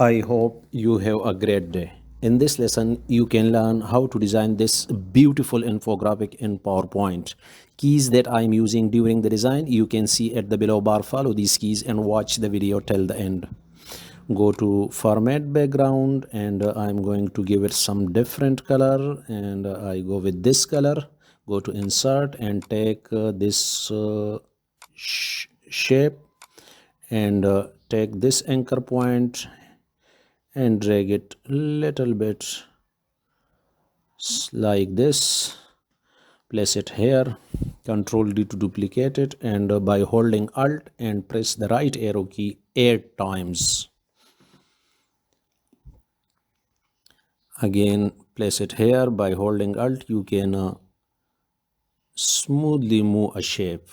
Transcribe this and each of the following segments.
I hope you have a great day. In this lesson, you can learn how to design this beautiful infographic in PowerPoint. Keys that I'm using during the design, you can see at the below bar. Follow these keys and watch the video till the end. Go to format background and I'm going to give it some different color, and I go with this color. Go to insert and take this shape, and take this anchor point and drag it little bit like this. Place it here. Control D to duplicate it, and by holding Alt and press the right arrow key 8 times. Again, place it here. By holding Alt, you can smoothly move a shape.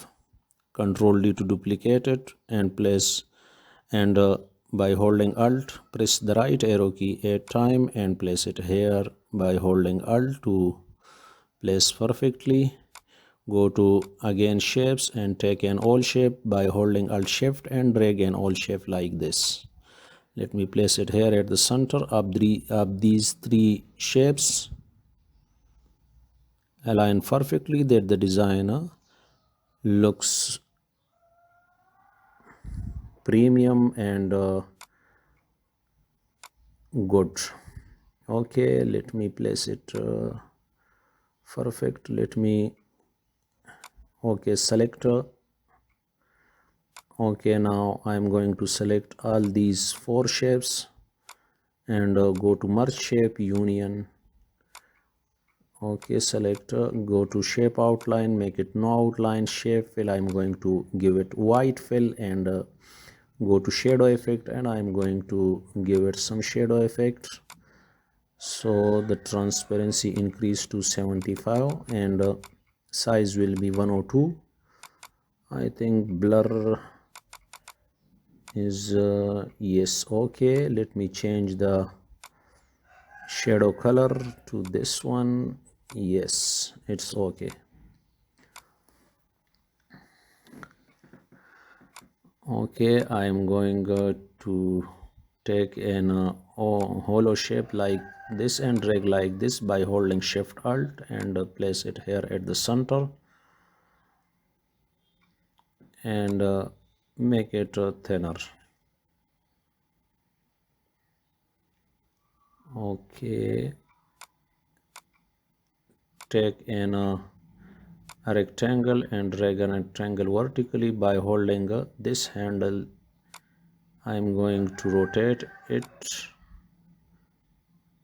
Control D to duplicate it and place, and by holding Alt, press the right arrow key 8 times and place it here. By holding Alt to place perfectly. Go to again shapes and take an all shape by holding Alt Shift and drag an all shape like this. Let me place it here at the center of these three shapes. Align perfectly that the design looks premium and good. Okay, let me place it perfect. Let me select okay, now I'm going to select all these four shapes and go to merge shape union. Okay, select go to shape outline, make it no outline. Shape fill, I'm going to give it white fill, and go to shadow effect and I'm going to give it some shadow effect. So the transparency increase to 75 and size will be 102. I think blur is yes. Okay, let me change the shadow color to this one. Yes, it's okay. Okay, I am going to take an hollow shape like this and drag like this by holding Shift Alt and place it here at the center, and make it thinner. Okay, take an a rectangle and drag a rectangle vertically by holding this handle. I'm going to rotate it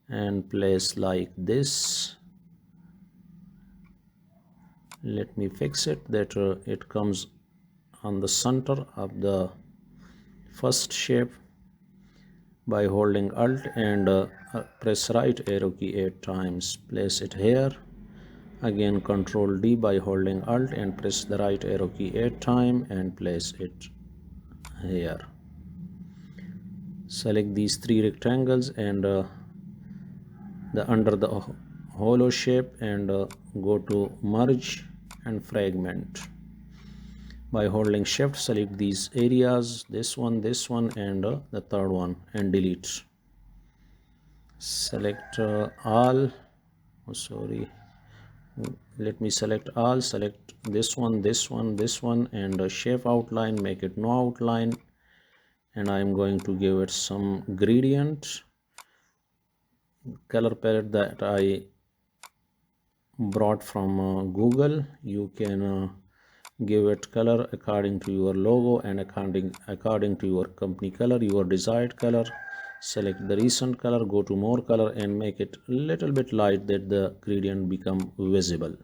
and place like this. Let me fix it that it comes on the center of the first shape. By holding Alt and press right arrow key 8 times. Place it here. Again Control D by holding Alt and press the right arrow key 8 times and place it here. Select these three rectangles and the under the hollow shape and go to merge and fragment. By holding Shift, select these areas, this one, and the third one, and delete. Select all. Oh, sorry. Let me select all. Select this one, and shape outline. Make it no outline, and I am going to give it some gradient color palette that I brought from Google. You can give it color according to your logo and according to your company color, your desired color. Select the recent color, go to more color and make it a little bit light that the gradient become visible.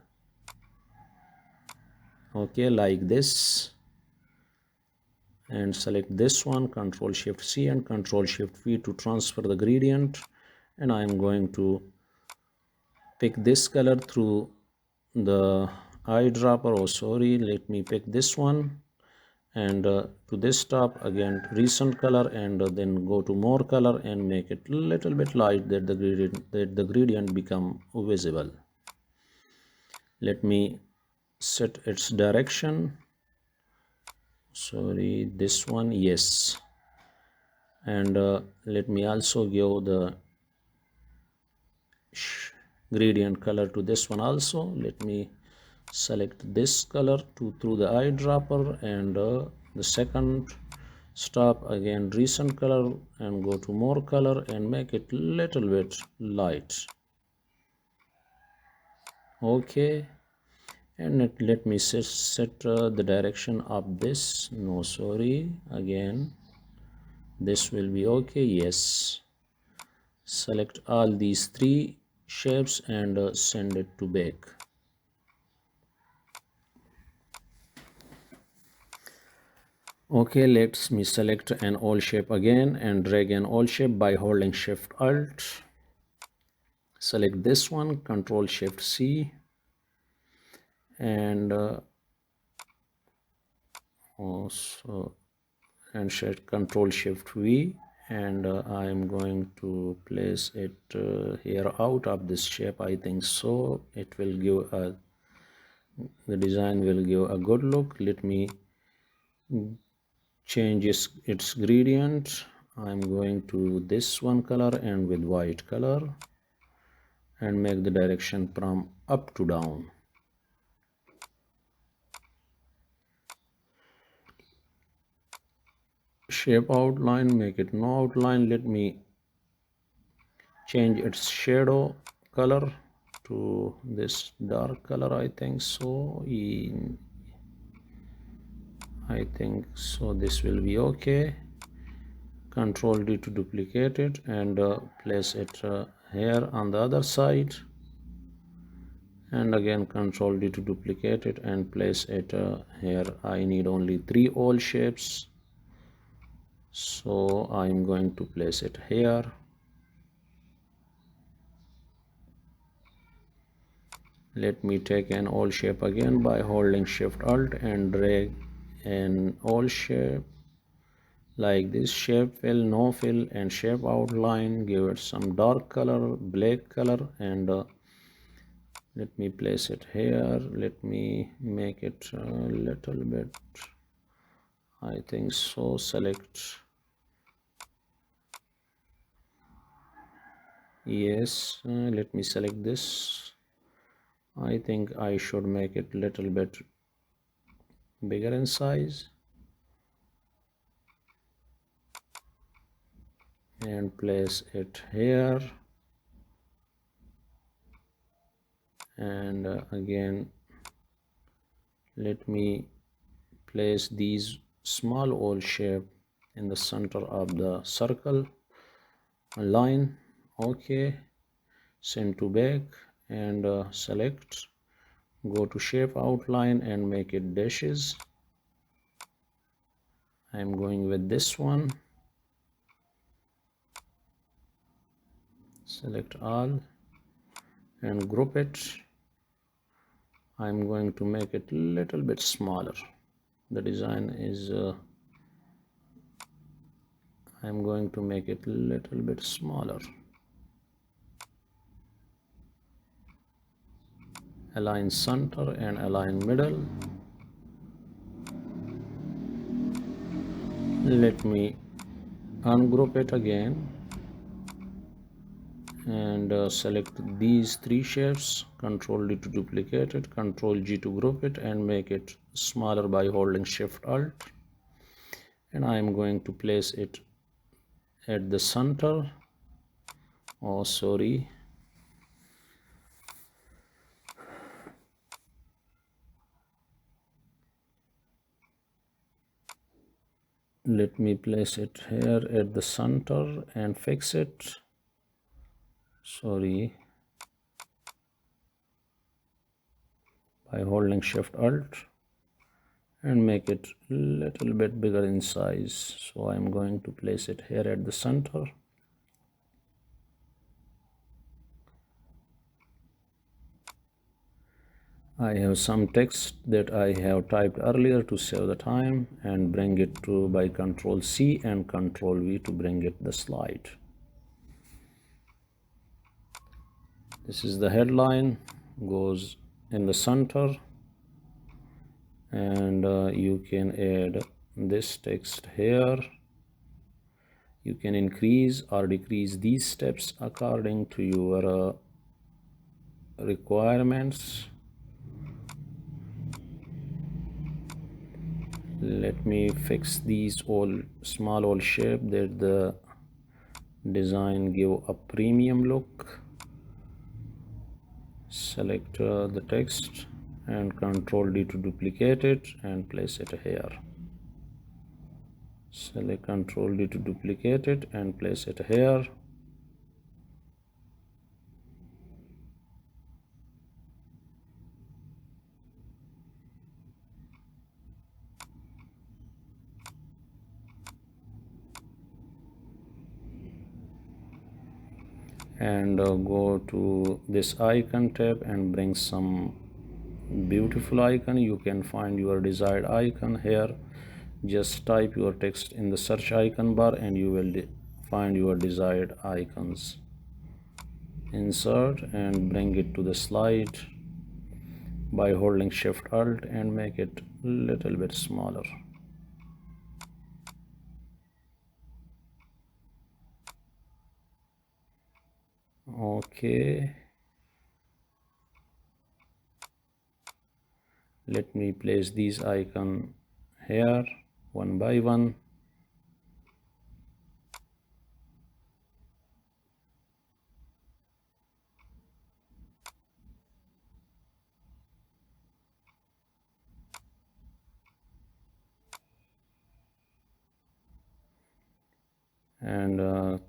Okay, like this, and select this one, Control Shift C and Control Shift V to transfer the gradient, and I am going to pick this color through the eyedropper. Oh sorry, let me pick this one, and to this top again recent color, and then go to more color and make it a little bit light that the gradient become visible. Let me set its direction. Sorry, this one. Yes, And let me also give the gradient color to this one also. Let me select this color through the eyedropper, and the second stop again recent color, and go to more color and make it little bit light. Okay, and let me set the direction of this. No, sorry, again this will be okay. Yes, select all these three shapes and send it to back. Okay, let me select an all shape again and drag an all shape by holding Shift Alt. Select this one, Control Shift C, and also and set Control Shift V, and I am going to place it here out of this shape. I think so. It will give the design will give a good look. Let me change its gradient. I'm going to this one color and with white color, and make the direction from up to down. Shape outline, make it no outline. Let me change its shadow color to this dark color. I think so. I think so. This will be okay. Control D to duplicate it and place it here on the other side. And again Control D to duplicate it and place it here. I need only 3 all shapes, so I'm going to place it here. Let me take an all shape again by holding Shift Alt and drag an all shape like this. Shape fill, no fill, and shape outline. Give it some dark color, black color, and let me place it here. Let me make it a little bit, I think so. Select, yes, let me select this. I think I should make it little bit bigger in size, and place it here. And again let me place these small oval shape in the center of the circle line. Okay, send to back, and select, go to shape outline and make it dashes. I'm going with this one. Select all and group it. I'm going to make it little bit smaller. The design is I'm going to make it little bit smaller. Align center and align middle. Let me ungroup it again and select these 3 shapes. Control D to duplicate it, Control G to group it and make it smaller by holding Shift Alt. And I am going to place it at the center. Oh, sorry. Let me place it here at the center and fix it. Sorry. By holding Shift Alt and make it a little bit bigger in size. So I'm going to place it here at the center. I have some text that I have typed earlier to save the time, and bring it to by Control C and Control V to bring it the slide. This is the headline, goes in the center, and you can add this text here You can increase or decrease these steps according to your requirements. Let me fix these all small old shape that the design give a premium look. Select the text and Control D to duplicate it and place it here. Select Control D to duplicate it and place it here. And go to this icon tab and bring some beautiful icon. You can find your desired icon here. Just type your text in the search icon bar and you will find your desired icons. Insert and bring it to the slide by holding Shift Alt and make it a little bit smaller. Okay, let me place these icons here one by one. And thank